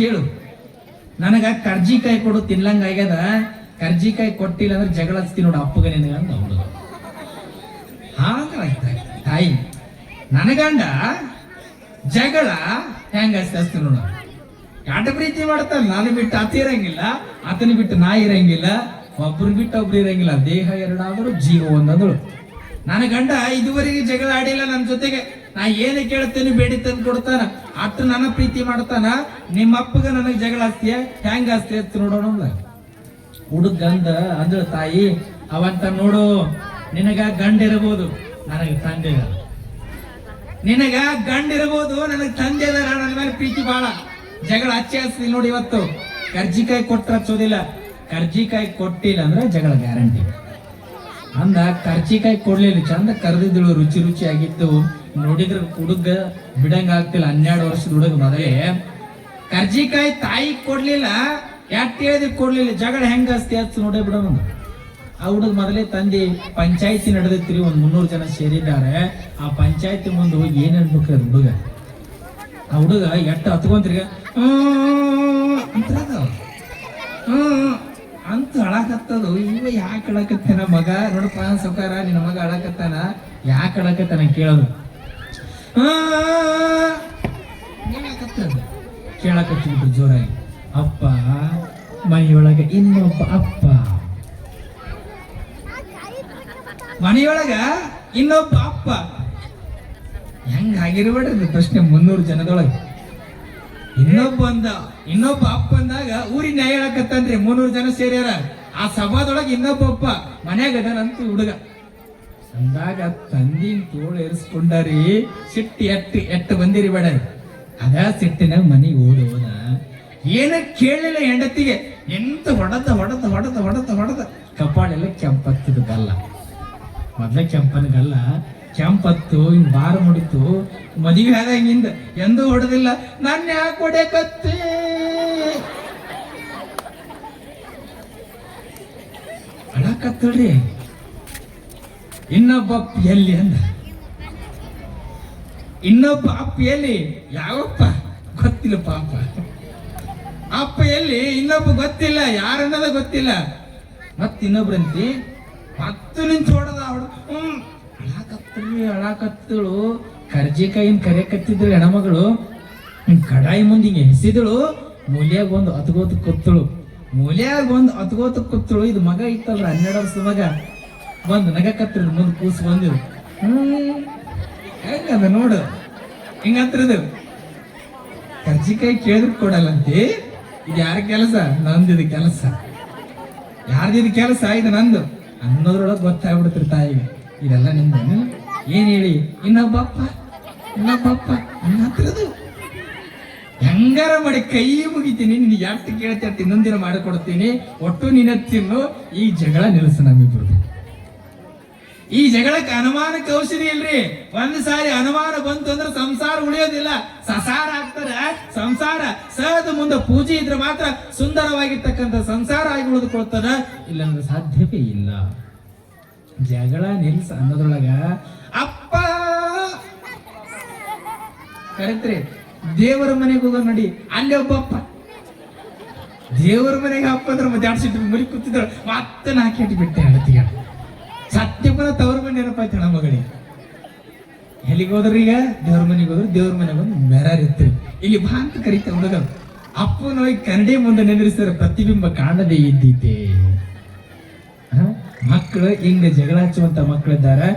ಕೇಳು. ನನಗ ಕರ್ಜಿಕಾಯಿ ಕೊಡು ತಿನ್ಲಂಗ ಆಗ್ಯದ, ಕರ್ಜಿಕಾಯಿ ಕೊಟ್ಟಿಲ್ಲ ಅಂದ್ರೆ ಜಗಳ ಹಚ್ತಿ ನೋಡು ಅಪ್ಪಗ ನಿನಗ ಅಂದ ಅವಳು. ಹಾಗಾಯ್ತ ತಾಯಿ ನನಗಂಡ ಜಗಳ ಹೆಂಗ ಹಚ್ತಿ ನೋಡು. ಆಟ ಪ್ರೀತಿ ಮಾಡ್ತಾನೆ, ನಾನು ಬಿಟ್ಟು ಆತ ಇರಂಗಿಲ್ಲ, ಆತನ ಬಿಟ್ಟು ನಾ ಇರಂಗಿಲ್ಲ, ಒಬ್ರು ಬಿಟ್ಟು ಒಬ್ರು ಇರಂಗಿಲ್ಲ, ದೇಹ ಎರಡಾದರೂ ಜೀವ ಒಂದಂದಳು. ನನ್ನ ಗಂಡ ಇದುವರೆಗೆ ಜಗಳ ಆಡಿಲ್ಲ ನನ್ನ ಜೊತೆಗೆ. ನಾ ಏನೇ ಕೇಳ್ತೇನೆ ಬೇಡಿ ತಂದು ಕೊಡ್ತಾನ, ಅಟ್ಟು ನನ್ನ ಪ್ರೀತಿ ಮಾಡ್ತಾನ. ನಿಮ್ಮ ಅಪ್ಪಗ ನನಗೆ ಜಗಳ ಹಚ್ತೀಯ, ಹೆಂಗ ಹಚ್ತಿ ಅಂತ ನೋಡೋಣ. ಹುಡುಗಂದ ಅಂದಳು ತಾಯಿ, ಅವಂತ ನೋಡು, ನಿನಗ ಗಂಡ ಇರಬಹುದು, ನನಗೆ ತಂದೆ ಇರ. ನಿನಗ ಗಂಡ ಇರಬಹುದು, ನನಗೆ ತಂದೆ ಇದಾರ. ನನ್ನ ಮೇಲೆ ಪ್ರೀತಿ ಬಾಳ, ಜಗಳ ಹಚ್ಚಿ ನೋಡಿ. ಇವತ್ತು ಕರ್ಜಿಕಾಯಿ ಕೊಟ್ರ ಹಚ್ಚೋದಿಲ್ಲ, ಕರ್ಜಿಕಾಯಿ ಕೊಟ್ಟಿಲ್ಲ ಅಂದ್ರೆ ಜಗಳ ಗ್ಯಾರಂಟಿ ಅಂದ. ಕರ್ಜಿಕಾಯಿ ಕೊಡ್ಲಿಲ್ಲ, ಚಂದ ಕರೆದಿದ್ದಳು, ರುಚಿ ರುಚಿ ಆಗಿತ್ತು. ನೋಡಿದ್ರ ಹುಡುಗ ಬಿಡಂಗ ಆಗ್ತಿಲ್ಲ, 12 ವರ್ಷದ ಹುಡುಗ ಮೊದಲೇ. ಕರ್ಜಿಕಾಯಿ ತಾಯಿ ಕೊಡ್ಲಿಲ್ಲ, ಯಾಕೆ ಹೇಳಿದ್ರೆ ಕೊಡ್ಲಿಲ್ಲ, ಜಗಳ ಹೆಂಗ ಹಸ್ತಿ ಹಚ್ಚ ನೋಡೇ ಬಿಡೋಣ. ಆ ಹುಡುಗ ಮೊದಲೇ ತಂದೆ ಪಂಚಾಯತಿ ನಡೆದೈತ್ರಿ, 300 ಜನ ಸೇರಿದ್ದಾರೆ. ಆ ಪಂಚಾಯತಿ ಮುಂದೆ ಹೋಗಿ ಏನ್ ಅನ್ಬೇಕು ಹುಡುಗ. ಆ ಹುಡುಗ ಎಟ್ಟ ಹತ್ಕೊಂತ್ರಿಗ ಅಂತ ಅಳಕತ್ತದು. ಇವ ಯಾಕೆ ಅಳಕತ್ತಾನ ಮಗ, ನೋಡಪ್ಪ ಸೌಕಾರ ನಿನ್ನ ಮಗ ಅಳಕತ್ತಾನ, ಯಾಕೆ ಅಳಕತ್ತಾನ ಕೇಳೋದು. ಕೇಳಕತ್ತಿಬಿಟ್ರು ಜೋರಾಗಿ. ಅಪ್ಪ ಮನೆಯೊಳಗೆ ಇನ್ನೊಬ್ಬ ಅಪ್ಪ, ಮನೆಯೊಳಗ ಇನ್ನೊಬ್ಬ ಅಪ್ಪ. ಹೆಂಗ ಆಗಿರ್ಬೇಡ್ರಿ ಪ್ರಶ್ನೆ 300 ಜನದೊಳಗೆ. ಇನ್ನೊಬ್ಬ ಅಪ್ಪ ಅಂದಾಗ ಊರಿನ ನ್ಯಾಯ ಹೇಳಕತ್ತನ್ರಿ, 300 ಜನ ಸೇರ್ಯಾರ. ಆ ಸಭಾದೊಳಗೆ ಇನ್ನೊಬ್ಬ ಅಪ್ಪ ಮನ್ಯಾಗ ಅದಾನಂತ ಹುಡುಗ ಅಂದಾಗ ತಂದಿನ ತೋಳು ಏರಿಸ್ಕೊಂಡಾರಿ. ಸಿಟ್ಟಿ ಎಟ್ಟು ಬಂದಿರಿ ಬೇಡ, ಅದ ಸಿಟ್ಟಿನಾಗ ಮನೆಗೆ ಓಡೋದ. ಏನ ಕೇಳಲಿಲ್ಲ ಹೆಂಡತಿಗೆ, ಎಂತ ಹೊಡೆದ ಕಪಾಳೆಲ್ಲ ಕೆಂಪತ್ತಿದ ಗಲ್ಲ. ಮೊದ್ಲ ಕೆಂಪನ ಗಲ್ಲ ಕೆಂಪತ್ತು, ಹಿಂಗ್ ಬಾರ ಮುಡಿತು. ಮದುವೆ ಆದ ಹಿಂಗಿಂದ ಎಂದೂ ಹೊಡೆದಿಲ್ಲ. ನನ್ನ ಯಾಕೆ ಹೊಡೆಯಕತ್ತಿ, ಅಳಕತ್ತಳ್ರಿ. ಇನ್ನೊಬ್ಬ ಅಪ್ಪ ಎಲ್ಲಿ ಅಂದ. ಇನ್ನೊಬ್ಬ ಅಪ್ಪ ಎಲ್ಲಿ, ಯಾವಪ್ಪ ಗೊತ್ತಿಲ್ಲ ಪಾಪ. ಅಪ್ಪ ಎಲ್ಲಿ, ಇನ್ನೊಬ್ಬ ಗೊತ್ತಿಲ್ಲ, ಯಾರನ್ನದ ಗೊತ್ತಿಲ್ಲ. ಮತ್ ಇನ್ನೊಬ್ರಂತಿ ಮತ್ತು ನಿಂತು ಹೊಡೆದ ಅವಳು. ಅಳಾಕತ್ತಳು. ಕರ್ಜಿಕಾಯಿನ ಕರೆಯಕತ್ತಿದ್ರು ಹೆಣ್ಮಗಳು. ಕಡಾಯಿ ಮುಂದೆ ಹಿಂಗೆ ಎಸಿದಳು. ಮೂಲ್ಯಾಗ ಒಂದು ಅತ್ಗೋತ ಕೂತಳು. ಇದು ಮಗ ಇತ್ತಲ್ರ, 12 ವರ್ಷದ ಮಗ ಬಂದು ನಗಕತ್ತಿರ ಮುಂದೆ ಕೂಸು ಬಂದಿರು. ಹೆಂಗದ ನೋಡು, ಹಿಂಗಂತ್ರದು. ಕರ್ಜಿಕಾಯಿ ಕೇಳಿದ್ರು ಕೊಡಲ್ಲಂತೆ. ಇದು ಯಾರ ಕೆಲಸ? ನಂದಿದ ಕೆಲಸ. ಯಾರ್ದಿದ ಕೆಲಸ? ಇದು ನಂದು ಅನ್ನೋದ್ರೊಳಗೆ ಗೊತ್ತಾಗ್ಬಿಡ್ತಿರ್ ತಾಯಿಗೆ, ಇದೆಲ್ಲ ನಿಂದ. ಏನ್ ಹೇಳಿ ಇನ್ನೊಬ್ಬ ಅಪ್ಪ ಹತ್ರದು. ಹೆಂಗಾರ ಮಾಡಿ ಕೈ ಮುಗಿತೀನಿ, ನಿನ್ ಎಷ್ಟು ಕೇಳ್ತಿ ಇನ್ನೊಂದಿನ ಮಾಡಿಕೊಡ್ತೀನಿ, ಒಟ್ಟು ನಿನ್ನ ತಿನ್ನು. ಈ ಜಗಳ ನಿಲ್ಲಿಸ ನಮ್ಮಿಬ್ರು. ಈ ಜಗಳಕ್ಕೆ ಅನುಮಾನಕ್ಕೆ ಔಷಧಿ ಇಲ್ರಿ. ಒಂದ್ ಸಾರಿ ಅನುಮಾನ ಬಂತು ಅಂದ್ರೆ ಸಂಸಾರ ಉಳಿಯೋದಿಲ್ಲ, ಸಸಾರ ಆಗ್ತದ. ಸಂಸಾರ ಸಹಜ ಮುಂದೆ ಪೂಜೆ ಇದ್ರೆ ಮಾತ್ರ ಸುಂದರವಾಗಿರ್ತಕ್ಕಂಥ ಸಂಸಾರ ಆಗಿ ಉಳಿದುಕೊಳ್ತದ, ಇಲ್ಲಾಂದ್ರೆ ಸಾಧ್ಯವೇ ಇಲ್ಲ. ಜಗಳ ನಿಲ್ಸ ಅನ್ನೋದ್ರೊಳಗ ಅಪ್ಪ ಕರೆಕ್ಟ್ರಿ. ದೇವರ ಮನೆಗೆ ಹೋಗೋ ನೋಡಿ, ಅಲ್ಲಿ ಒಬ್ಬ ಅಪ್ಪ. ದೇವರ ಮನೆಗೆ ಅಪ್ಪ ಅಂದ್ರೆ ಮತ್ತೆ 2 ಸಿಟ್ಟು ಮರಿ ಕೂತಿದ್ರು. ಮತ್ತೆ 4 ಎಟ್ಟು ಬಿಟ್ಟೆ ಅಳತಿಗ. ಸತ್ಯಪುರ ತವ್ರ ಮನೆ ಏನಪ್ಪಾಯ್ತು ಹೆಣ ಮಗಳಿಗೆ. ಎಲ್ಲಿಗೆ ಹೋದ್ರಿ ಈಗ? ದೇವ್ರ ಮನೆಗೆ ಹೋದ್ರು. ದೇವ್ರ ಮನೆಗೆ ಬಂದು ಮೆರಾರಿರ್ತೀರಿ. ಇಲ್ಲಿ ಬಾ ಅಂತ ಕರೀತ ಹುಡುಗ. ಅಪ್ಪನ ಹೋಗಿ ಕನ್ನಡಿ ಮುಂದೆ ನೆನರಿಸಿದ್ರೆ ಪ್ರತಿಬಿಂಬ ಕಾಣದೇ ಇದ್ದೀತೆ. ಮಕ್ಕಳು ಹಿಂಗ ಜಗಳ ಹಚ್ಚುವಂತ ಮಕ್ಕಳಿದ್ದಾರೆ.